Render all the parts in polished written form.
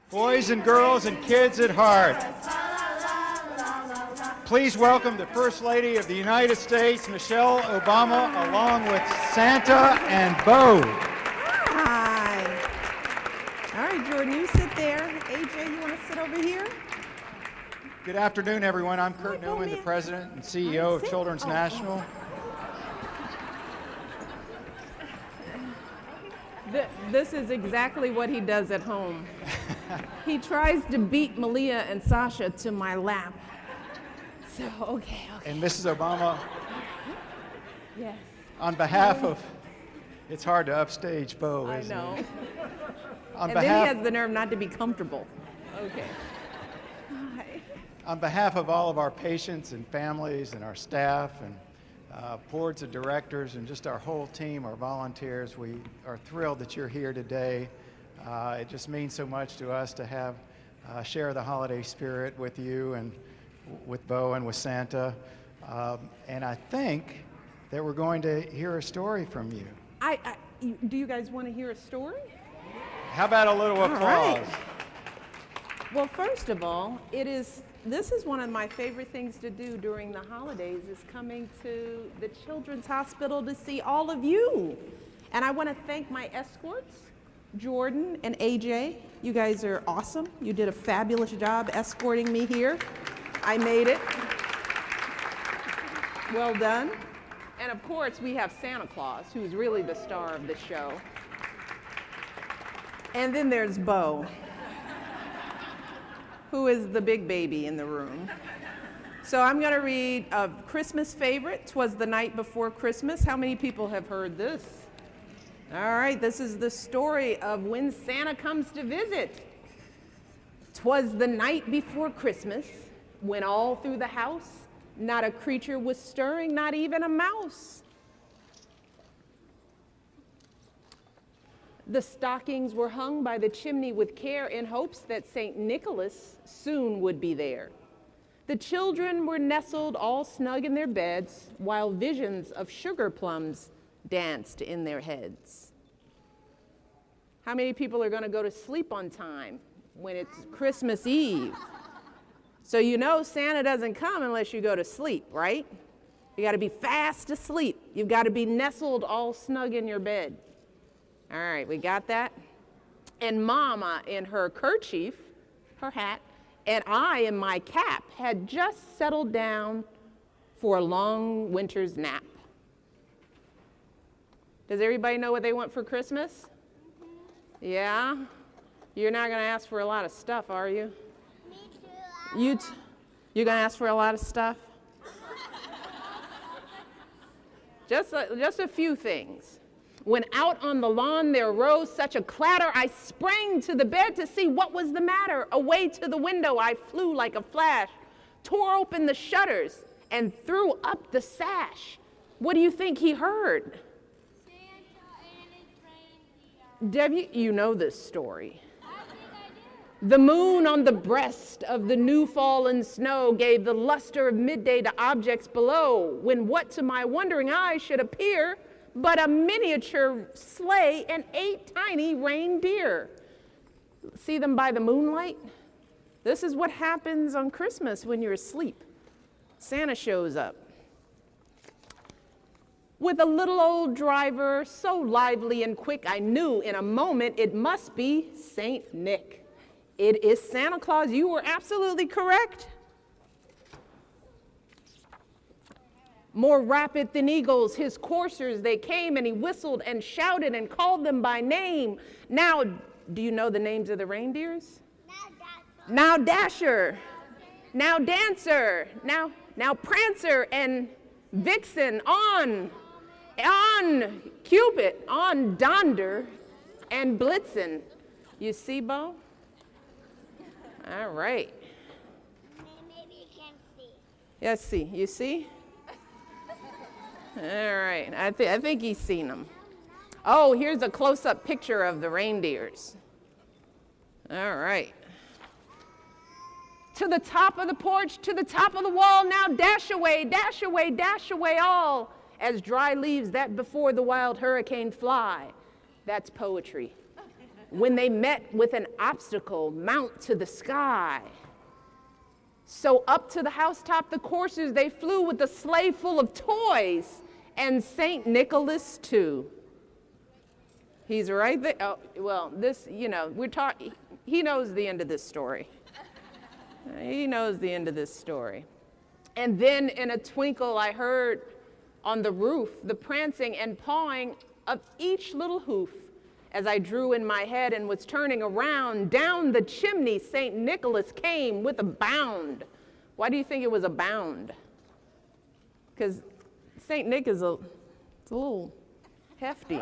boys and girls and kids at heart. Please welcome the First Lady of the United States, Michelle Obama, along with Santa and Bo. Hi. All right, Jordan, you sit there. AJ, you want to sit over here? Good afternoon, everyone. I'm Kurt Newman, the President and CEO of Children's National. This is exactly what he does at home. He tries to beat Malia and Sasha to my lap. So, okay. And Mrs. Obama, Yes. on behalf of, it's hard to upstage Bo, isn't I know. it? And then he has the nerve not to be comfortable. Okay. Hi. On behalf of all of our patients and families and our staff and boards of directors and just our whole team, our volunteers, we are thrilled that you're here today. It just means so much to us to have share the holiday spirit with you and with Bo and with Santa. And I think that we're going to hear a story from you. Do you guys want to hear a story? How about a little applause? Right. Well, first of all, this is one of my favorite things to do during the holidays, is coming to the Children's Hospital to see all of you. And I want to thank my escorts, Jordan and AJ. You guys are awesome. You did a fabulous job escorting me here. I made it. Well done. And of course, we have Santa Claus, who's really the star of the show. And then there's Bo, who is the big baby in the room. So I'm going to read a Christmas favorite, "'Twas the Night Before Christmas." How many people have heard this? All right, this is the story of when Santa comes to visit. "'Twas the night before Christmas, when all through the house not a creature was stirring, not even a mouse. The stockings were hung by the chimney with care in hopes that St. Nicholas soon would be there. The children were nestled all snug in their beds, while visions of sugar plums danced in their heads." How many people are going to go to sleep on time when it's Christmas Eve? So you know Santa doesn't come unless you go to sleep, right? You got to be fast asleep. You've got to be nestled all snug in your bed. All right, we got that? And Mama in her kerchief, her hat, and I in my cap had just settled down for a long winter's nap. Does everybody know what they want for Christmas? Yeah? You're not going to ask for a lot of stuff, are you? Me too. You're going to ask for a lot of stuff? Just a few things. When out on the lawn there rose such a clatter, I sprang to the bed to see what was the matter. Away to the window I flew like a flash, tore open the shutters, and threw up the sash. What do you think he heard? Santa and his reindeer. Deb, you know this story. I think I do. The moon on the breast of the new fallen snow gave the luster of midday to objects below, when what to my wondering eyes should appear but a miniature sleigh and 8 tiny reindeer. See them by the moonlight? This is what happens on Christmas when you're asleep. Santa shows up with a little old driver, so lively and quick I knew in a moment it must be Saint Nick. It is Santa Claus. You were absolutely correct. More rapid than eagles, his coursers, they came, and he whistled and shouted and called them by name. Now, do you know the names of the reindeers? Now Dasher, now Dancer, now Prancer and Vixen, on Cupid, on Donder and Blitzen. You see, Bo? All right. Maybe you can't see. Let's see. You see? All right. I think he's seen them. Oh, here's a close-up picture of the reindeers. All right. To the top of the porch, to the top of the wall, now dash away, dash away, dash away all, as dry leaves that before the wild hurricane fly. That's poetry. when they met with an obstacle, mount to the sky. So up to the housetop the coursers they flew with a sleigh full of toys, and St. Nicholas too. He's right there. Oh, well, this, we're talking, he knows the end of this story. He knows the end of this story. And then in a twinkle, I heard on the roof the prancing and pawing of each little hoof. As I drew in my head and was turning around, down the chimney St. Nicholas came with a bound. Why do you think it was a bound? Because St. Nick is a little hefty.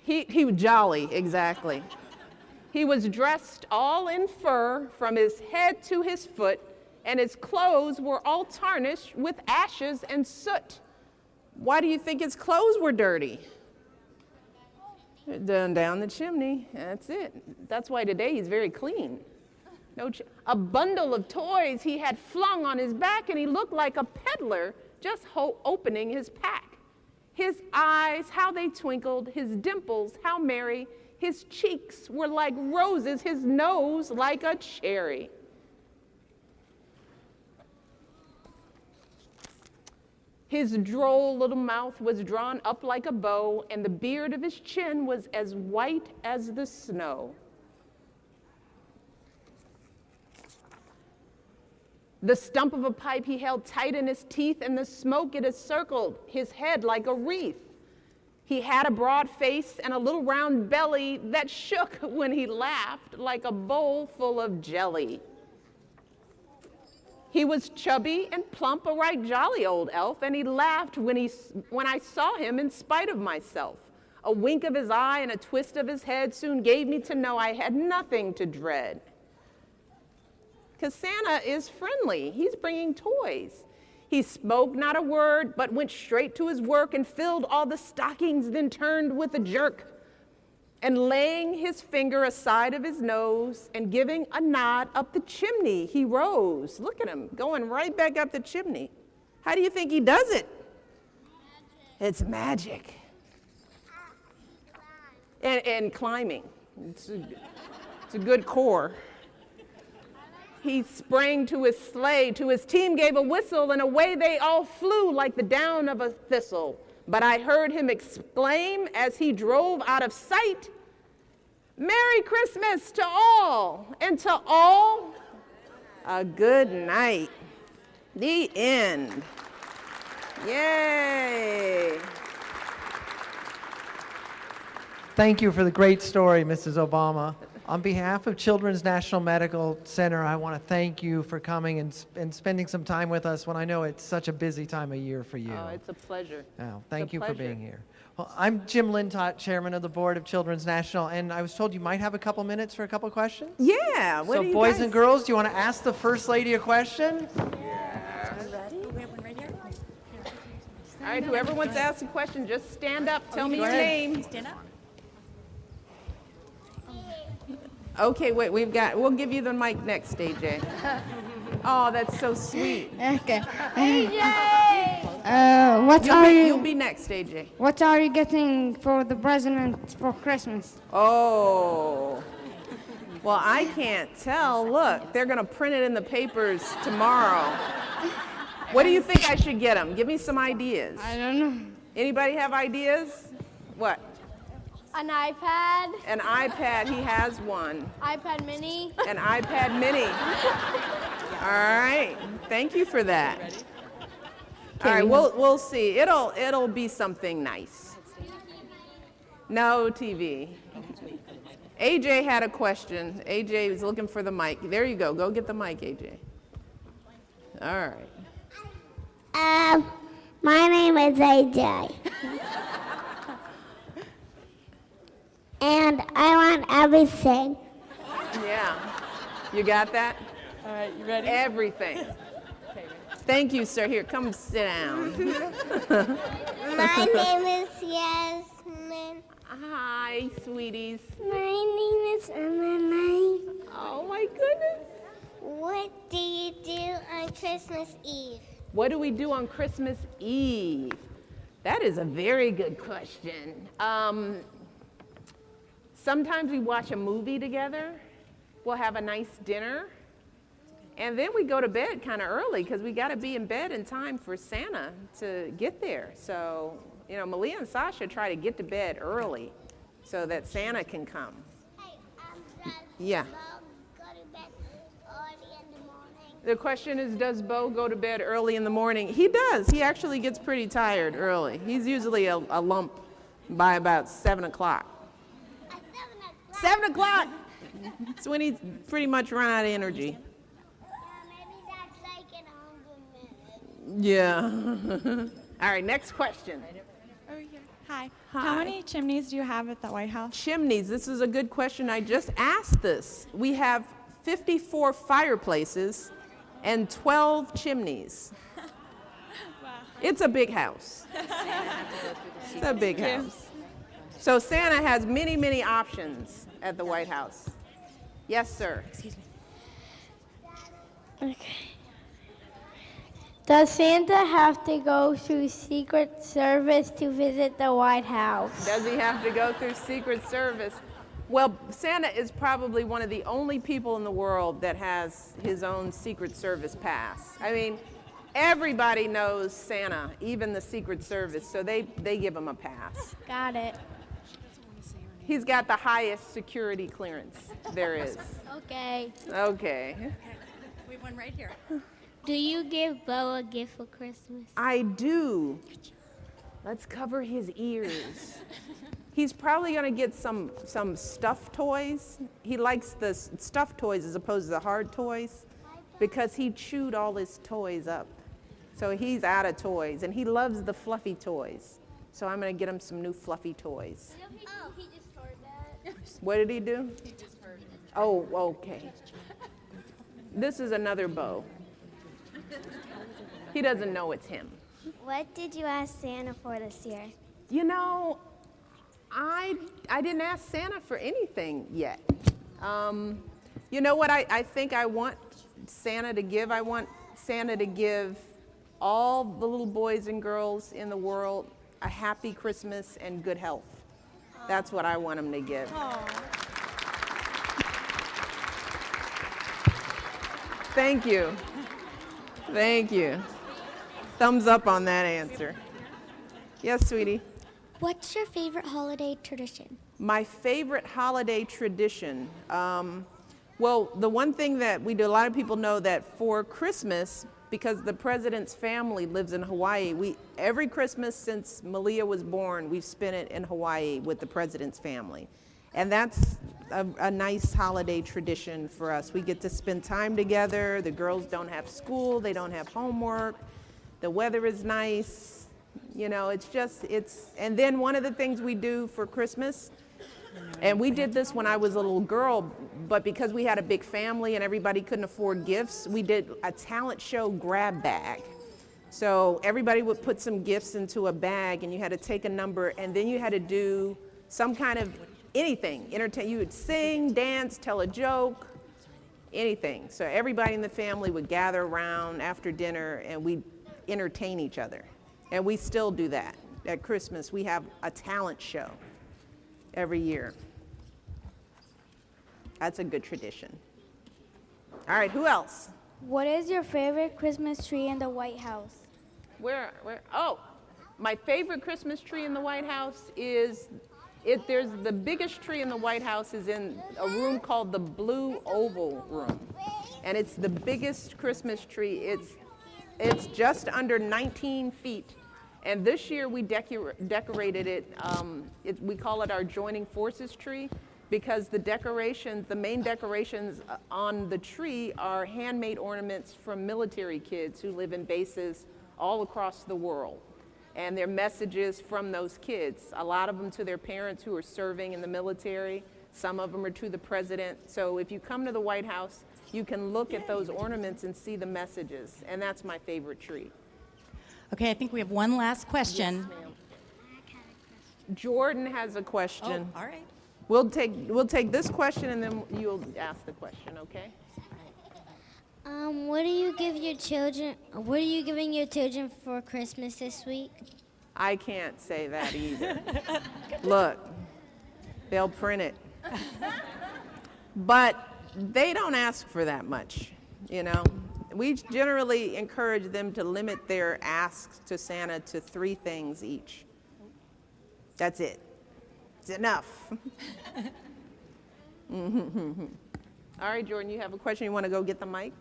He was jolly, exactly. He was dressed all in fur from his head to his foot, and his clothes were all tarnished with ashes and soot. Why do you think his clothes were dirty? Down the chimney, that's it. That's why today he's very clean. A bundle of toys he had flung on his back, and he looked like a peddler just opening his pack. His eyes, how they twinkled, his dimples, how merry. His cheeks were like roses, his nose like a cherry. His droll little mouth was drawn up like a bow, and the beard of his chin was as white as the snow. The stump of a pipe he held tight in his teeth, and the smoke it encircled his head like a wreath. He had a broad face and a little round belly that shook when he laughed like a bowl full of jelly. He was chubby and plump, a right jolly old elf, and he laughed when I saw him in spite of myself. A wink of his eye and a twist of his head soon gave me to know I had nothing to dread. Because Santa is friendly. He's bringing toys. He spoke not a word, but went straight to his work and filled all the stockings, then turned with a jerk. And laying his finger aside of his nose and giving a nod up the chimney, he rose. Look at him, going right back up the chimney. How do you think he does it? Magic. It's magic. And climbing. It's a good core. He sprang to his sleigh, to his team gave a whistle, and away they all flew like the down of a thistle. But I heard him exclaim as he drove out of sight, "Merry Christmas to all, and to all a good night." The end. Yay. Thank you for the great story, Mrs. Obama. On behalf of Children's National Medical Center, I want to thank you for coming and spending some time with us when I know it's such a busy time of year for you. Oh, it's a pleasure. Oh, thank you for being here. Well, I'm Jim Lintott, Chairman of the Board of Children's National, and I was told you might have a couple minutes for a couple questions? Yeah. What So do you boys guys? and girls, do you want to ask the First Lady a question? All right, whoever wants to ask a question, just stand up. Tell me your ahead. name. Stand up. Okay, wait, we'll give you the mic next, AJ. Oh, that's so sweet. Okay. Yay! You'll be next, AJ. What are you getting for the president for Christmas? Oh. Well, I can't tell. Look, they're going to print it in the papers tomorrow. What do you think I should get him? Give me some ideas. I don't know. Anybody have ideas? What? An iPad, An iPad. He has one. iPad mini. An iPad mini. All right. Thank you for that. All right, we'll see. It'll be something nice. No TV. AJ had a question. AJ is looking for the mic. There you go. Go get the mic, AJ. All right. My name is AJ. And I want everything. Yeah. You got that? All right, you ready? Everything. Thank you, sir. Here, come sit down. My name is Yasmin. Hi, sweeties. My name is Emily. Oh, my goodness. What do you do on Christmas Eve? What do we do on Christmas Eve? That is a very good question. Sometimes we watch a movie together. We'll have a nice dinner. And then we go to bed kind of early because we got to be in bed in time for Santa to get there. So, you know, Malia and Sasha try to get to bed early so that Santa can come. Hey, Yeah. Bo go to bed early in the morning? The question is, does Bo go to bed early in the morning? He does. He actually gets pretty tired early. He's usually a lump by about 7 o'clock. At 7 o'clock. 7 o'clock! It's when he's pretty much run out of energy. Maybe that's like an hunger minute. Yeah. All right, next question. Over here. Hi. Hi. How many chimneys do you have at the White House? Chimneys, this is a good question. I just asked this. We have 54 fireplaces and 12 chimneys. Wow. It's a big house. It's a big house. So Santa has many, many options at the White House. Yes, sir. Okay. Does Santa have to go through Secret Service to visit the White House? Does he have to go through Secret Service? Well, Santa is probably one of the only people in the world that has his own Secret Service pass. I mean, everybody knows Santa, even the Secret Service, so they give him a pass. Got it. He's got the highest security clearance there is. Okay. Okay. We have one right here. Do you give Bo a gift for Christmas? I do. Let's cover his ears. He's probably going to get some stuffed toys. He likes the stuffed toys as opposed to the hard toys because he chewed all his toys up. So he's out of toys, and he loves the fluffy toys. So I'm going to get him some new fluffy toys. Oh, he just heard that. What did he do? He just heard it. Oh, okay. This is another Bo. He doesn't know it's him. What did you ask Santa for this year? You know, I didn't ask Santa for anything yet. You know what I think I want Santa to give? I want Santa to give all the little boys and girls in the world a happy Christmas and good health. That's what I want him to give. Thank you. Thank you. Thumbs up on that answer. Yes, sweetie. What's your favorite holiday tradition? My favorite holiday tradition. Well, the one thing that we do, a lot of people know that for Christmas, because the president's family lives in Hawaii, every Christmas since Malia was born, we've spent it in Hawaii with the president's family. And that's a nice holiday tradition for us. We get to spend time together. The girls don't have school, they don't have homework. The weather is nice. You know, and then one of the things we do for Christmas, and we did this when I was a little girl, but because we had a big family and everybody couldn't afford gifts, we did a talent show grab bag. So everybody would put some gifts into a bag and you had to take a number and then you had to do some kind of anything, entertain. You would sing, dance, tell a joke, anything. So everybody in the family would gather around after dinner and we'd entertain each other. And we still do that. At Christmas, we have a talent show every year. That's a good tradition. All right, who else? What is your favorite Christmas tree in the White House? Where? Oh, my favorite Christmas tree in the White House is, there's the biggest tree in the White House is in a room called the Blue Oval Room. And it's the biggest Christmas tree. It's just under 19 feet. And this year we decorated it, we call it our Joining Forces tree, because the main decorations on the tree are handmade ornaments from military kids who live in bases all across the world. And they're messages from those kids, a lot of them to their parents who are serving in the military, some of them are to the president. So if you come to the White House, you can look at those ornaments and see the messages, and that's my favorite tree. Okay, I think we have one last question. Yes, ma'am. Jordan has a question. Oh, all right. We'll take this question and then you'll ask the question, okay? What are you giving your children for Christmas this week? I can't say that either. Look, they'll print it. But they don't ask for that much, you know. We generally encourage them to limit their asks to Santa to 3 things each. That's it. It's enough. All right, Jordan, you have a question? You want to go get the mic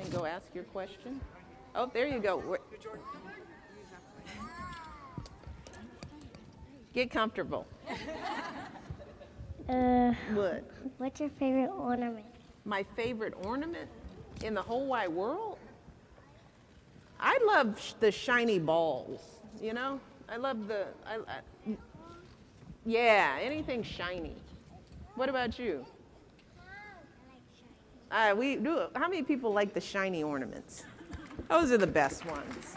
and go ask your question? Oh, there you go. Get comfortable. What? What's your favorite ornament? My favorite ornament in the whole wide world? I love the shiny balls, you know? I love yeah, anything shiny. What about you? We do. How many people like the shiny ornaments? Those are the best ones.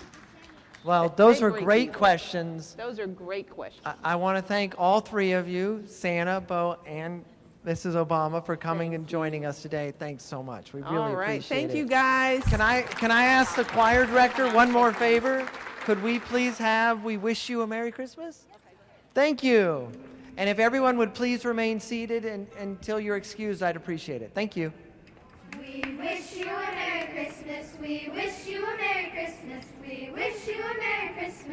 Well, those are Great great people. questions. Those are great questions. I want to thank all 3 of you, Santa, Bo, and Mrs. Obama, for coming and joining us today. Thanks so much. We really All right, appreciate it. thank you guys. Can I ask the choir director one more favor? Could we please have "We Wish You a Merry Christmas"? Thank you. And if everyone would please remain seated until you're excused, I'd appreciate it. Thank you. We wish you a Merry Christmas. We wish you a Merry Christmas. We wish you a Merry Christmas.